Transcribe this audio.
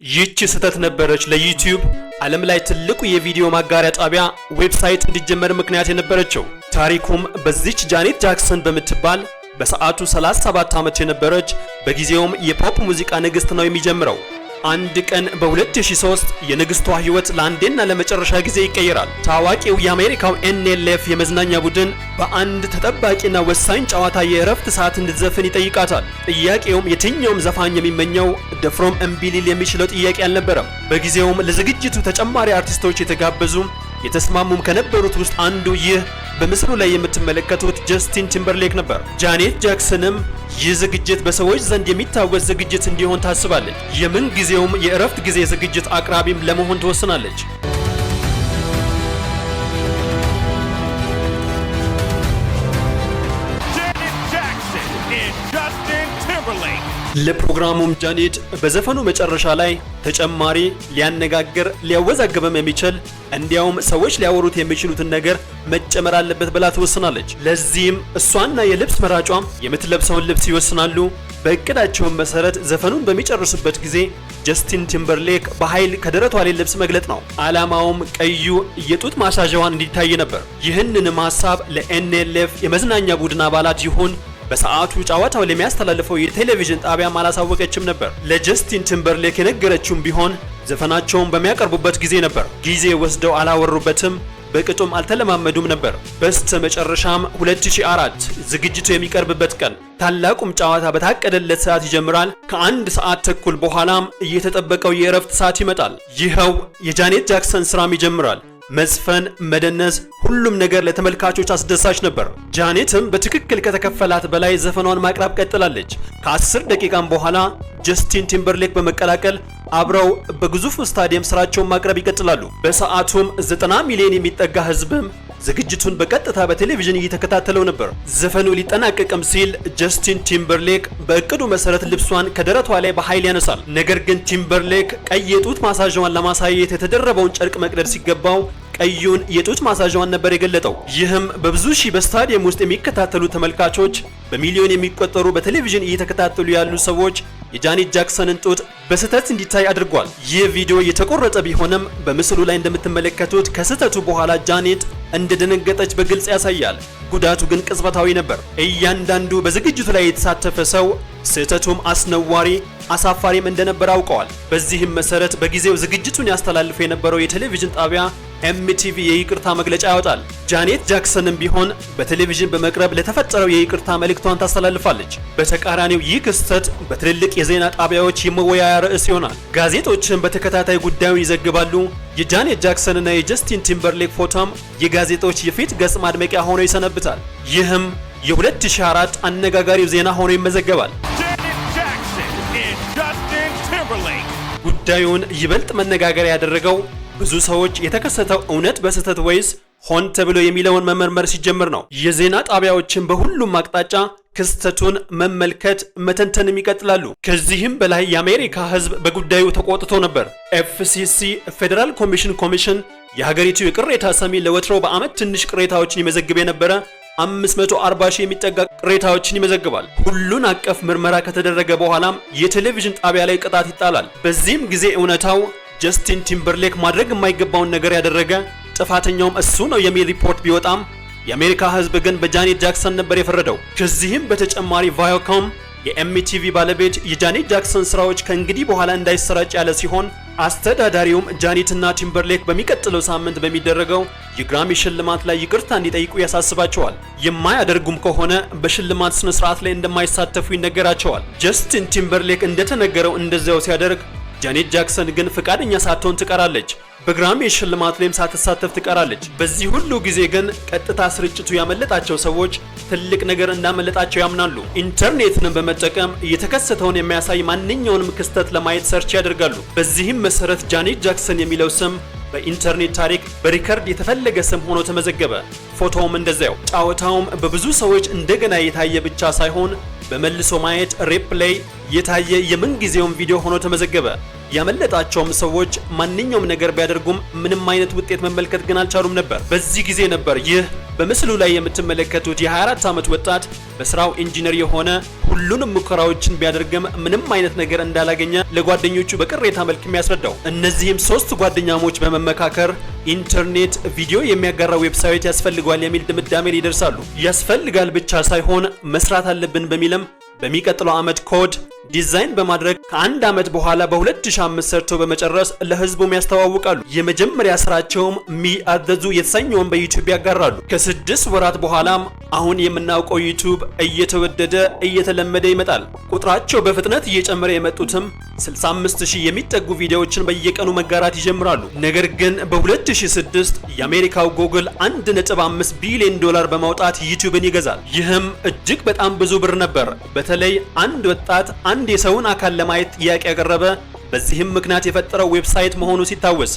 ይህች ስህተት ነበረች ለዩቲዩብ ዓለም ላይ ትልቁ የቪዲዮ ማጋሪያ ጣቢያ ዌብሳይት እንዲጀመር ምክንያት የነበረችው። ታሪኩም በዚች ጃኔት ጃክሰን በምትባል በሰዓቱ 37 ዓመት የነበረች በጊዜውም የፖፕ ሙዚቃ ንግስት ነው የሚጀምረው። አንድ ቀን በ2003 የንግስቷ ህይወት ለአንዴና ለመጨረሻ ጊዜ ይቀየራል። ታዋቂው የአሜሪካው ኤንኤልኤፍ የመዝናኛ ቡድን በአንድ ተጠባቂና ወሳኝ ጨዋታ የእረፍት ሰዓት እንድትዘፍን ይጠይቃታል። ጥያቄውም የትኛውም ዘፋኝ የሚመኘው ደፍሮም እምቢ ሊል የሚችለው ጥያቄ አልነበረም። በጊዜውም ለዝግጅቱ ተጨማሪ አርቲስቶች የተጋበዙ የተስማሙም ከነበሩት ውስጥ አንዱ ይህ በምስሉ ላይ የምትመለከቱት ጀስቲን ቲምበርሌክ ነበር። ጃኔት ጃክሰንም ይህ ዝግጅት በሰዎች ዘንድ የሚታወስ ዝግጅት እንዲሆን ታስባለች። የምን ጊዜውም የእረፍት ጊዜ ዝግጅት አቅራቢም ለመሆን ትወስናለች። ለፕሮግራሙም ጃኔት በዘፈኑ መጨረሻ ላይ ተጨማሪ ሊያነጋግር ሊያወዛግብም የሚችል እንዲያውም ሰዎች ሊያወሩት የሚችሉትን ነገር መጨመር አለበት ብላ ትወስናለች። ለዚህም እሷና የልብስ መራጯም የምትለብሰውን ልብስ ይወስናሉ። በእቅዳቸውም መሰረት ዘፈኑን በሚጨርሱበት ጊዜ ጀስቲን ቲምበርሌክ በኃይል ከደረቷ ላይ ልብስ መግለጥ ነው። ዓላማውም ቀዩ የጡት ማሳዣዋን እንዲታይ ነበር። ይህንንም ሐሳብ ለኤንኤልኤፍ የመዝናኛ ቡድን አባላት ይሁን በሰዓቱ ጨዋታው ለሚያስተላልፈው የቴሌቪዥን ጣቢያ አላሳወቀችም ነበር። ለጀስቲን ቲምበርሌክ የነገረችውም ቢሆን ዘፈናቸውን በሚያቀርቡበት ጊዜ ነበር። ጊዜ ወስደው አላወሩበትም፣ በቅጡም አልተለማመዱም ነበር። በስተ መጨረሻም 2004 ዝግጅቱ የሚቀርብበት ቀን ታላቁም ጨዋታ በታቀደለት ሰዓት ይጀምራል። ከአንድ ሰዓት ተኩል በኋላም እየተጠበቀው የእረፍት ሰዓት ይመጣል። ይኸው የጃኔት ጃክሰን ስራም ይጀምራል። መዝፈን፣ መደነስ፣ ሁሉም ነገር ለተመልካቾች አስደሳች ነበር። ጃኔትም በትክክል ከተከፈላት በላይ ዘፈኗን ማቅረብ ቀጥላለች። ከ10 ደቂቃም በኋላ ጀስቲን ቲምበርሌክ በመቀላቀል አብረው በግዙፍ ስታዲየም ስራቸውን ማቅረብ ይቀጥላሉ። በሰዓቱም 90 ሚሊዮን የሚጠጋ ህዝብም ዝግጅቱን በቀጥታ በቴሌቪዥን እየተከታተለው ነበር። ዘፈኑ ሊጠናቀቅም ሲል ጀስቲን ቲምበርሌክ በእቅዱ መሰረት ልብሷን ከደረቷ ላይ በኃይል ያነሳል። ነገር ግን ቲምበርሌክ ቀይ የጡት ማሳዣዋን ለማሳየት የተደረበውን ጨርቅ መቅደድ ሲገባው ቀዩን የጡት ማሳዣዋን ነበር የገለጠው። ይህም በብዙ ሺህ በስታዲየም ውስጥ የሚከታተሉ ተመልካቾች፣ በሚሊዮን የሚቆጠሩ በቴሌቪዥን እየተከታተሉ ያሉ ሰዎች የጃኔት ጃክሰንን ጡት በስህተት እንዲታይ አድርጓል። ይህ ቪዲዮ የተቆረጠ ቢሆንም በምስሉ ላይ እንደምትመለከቱት ከስህተቱ በኋላ ጃኔት እንደደነገጠች በግልጽ ያሳያል። ጉዳቱ ግን ቅጽበታዊ ነበር። እያንዳንዱ በዝግጅቱ ላይ የተሳተፈ ሰው ስህተቱም አስነዋሪ አሳፋሪም እንደነበር አውቀዋል። በዚህም መሰረት በጊዜው ዝግጅቱን ያስተላልፍ የነበረው የቴሌቪዥን ጣቢያ ኤምቲቪ የይቅርታ መግለጫ ያወጣል። ጃኔት ጃክሰንም ቢሆን በቴሌቪዥን በመቅረብ ለተፈጠረው የይቅርታ መልእክቷን ታስተላልፋለች። በተቃራኒው ይህ ክስተት በትልልቅ የዜና ጣቢያዎች የመወያያ ርዕስ ይሆናል። ጋዜጦችን በተከታታይ ጉዳዩን ይዘግባሉ። የጃኔት ጃክሰንና የጀስቲን ቲምበርሌክ ፎቶም የጋዜጦች የፊት ገጽ ማድመቂያ ሆኖ ይሰነብታል። ይህም የ2004 አነጋጋሪው ዜና ሆኖ ይመዘገባል። ጉዳዩን ይበልጥ መነጋገሪያ ያደረገው ብዙ ሰዎች የተከሰተው እውነት በስህተት ወይስ ሆን ተብሎ የሚለውን መመርመር ሲጀምር ነው። የዜና ጣቢያዎችን በሁሉም አቅጣጫ ክስተቱን መመልከት መተንተንም ይቀጥላሉ። ከዚህም በላይ የአሜሪካ ሕዝብ በጉዳዩ ተቆጥቶ ነበር። ኤፍሲሲ ፌዴራል ኮሚሽን የሀገሪቱ የቅሬታ ሰሚ ለወትሮው በአመት ትንሽ ቅሬታዎችን ይመዘግብ የነበረ 540 ሺህ የሚጠጋ ቅሬታዎችን ይመዘግባል። ሁሉን አቀፍ ምርመራ ከተደረገ በኋላም የቴሌቪዥን ጣቢያ ላይ ቅጣት ይጣላል። በዚህም ጊዜ እውነታው ጀስቲን ቲምበርሌክ ማድረግ የማይገባውን ነገር ያደረገ ጥፋተኛውም እሱ ነው የሚል ሪፖርት ቢወጣም የአሜሪካ ህዝብ ግን በጃኔት ጃክሰን ነበር የፈረደው። ከዚህም በተጨማሪ ቫዮኮም የኤምቲቪ ባለቤት የጃኔት ጃክሰን ስራዎች ከእንግዲህ በኋላ እንዳይሰራጭ ያለ ሲሆን አስተዳዳሪውም ጃኔትና ቲምበርሌክ በሚቀጥለው ሳምንት በሚደረገው የግራሚ ሽልማት ላይ ይቅርታ እንዲጠይቁ ያሳስባቸዋል። የማያደርጉም ከሆነ በሽልማት ስነ ስርዓት ላይ እንደማይሳተፉ ይነገራቸዋል። ጀስቲን ቲምበርሌክ እንደተነገረው እንደዚያው ሲያደርግ ጃኔት ጃክሰን ግን ፍቃደኛ ሳትሆን ትቀራለች። በግራሚ ሽልማት ላይም ሳትሳተፍ ትቀራለች። በዚህ ሁሉ ጊዜ ግን ቀጥታ ስርጭቱ ያመለጣቸው ሰዎች ትልቅ ነገር እንዳመለጣቸው ያምናሉ። ኢንተርኔትን በመጠቀም የተከሰተውን የሚያሳይ ማንኛውንም ክስተት ለማየት ሰርች ያደርጋሉ። በዚህም መሰረት ጃኔት ጃክሰን የሚለው ስም በኢንተርኔት ታሪክ በሪከርድ የተፈለገ ስም ሆኖ ተመዘገበ። ፎቶውም እንደዚያው። ጨዋታውም በብዙ ሰዎች እንደገና የታየ ብቻ ሳይሆን በመልሶ ማየት ሪፕሌይ የታየ የምንጊዜውም ቪዲዮ ሆኖ ተመዘገበ። ያመለጣቸውም ሰዎች ማንኛውም ነገር ቢያደርጉም ምንም አይነት ውጤት መመልከት ግን አልቻሉም ነበር። በዚህ ጊዜ ነበር ይህ በምስሉ ላይ የምትመለከቱት የ24 ዓመት ወጣት በስራው ኢንጂነር የሆነ ሁሉንም ሙከራዎችን ቢያደርግም ምንም አይነት ነገር እንዳላገኘ ለጓደኞቹ በቅሬታ መልክ የሚያስረዳው። እነዚህም ሶስት ጓደኛሞች በመመካከር ኢንተርኔት ቪዲዮ የሚያጋራ ዌብሳይት ያስፈልገዋል የሚል ድምዳሜ ላይ ይደርሳሉ። ያስፈልጋል ብቻ ሳይሆን መስራት አለብን በሚልም በሚቀጥለው ዓመት ኮድ ዲዛይን በማድረግ ከአንድ ዓመት በኋላ በ2005 ሰርተው በመጨረስ ለህዝቡም ያስተዋውቃሉ። የመጀመሪያ ስራቸውም ሚአዘዙ የተሰኘውን በዩቲዩብ ያጋራሉ። ከ6 ወራት በኋላም አሁን የምናውቀው ዩቲዩብ እየተወደደ እየተለመደ ይመጣል። ቁጥራቸው በፍጥነት እየጨመረ የመጡትም 65000 የሚጠጉ ቪዲዮዎችን በየቀኑ መጋራት ይጀምራሉ። ነገር ግን በ2006 የአሜሪካው ጉግል 1.5 ቢሊዮን ዶላር በማውጣት ዩቲዩብን ይገዛል። ይህም እጅግ በጣም ብዙ ብር ነበር። በተለይ አንድ ወጣት አንድ የሰውን አካል ለማየት ጥያቄ ያቀረበ፣ በዚህም ምክንያት የፈጠረው ዌብሳይት መሆኑ ሲታወስ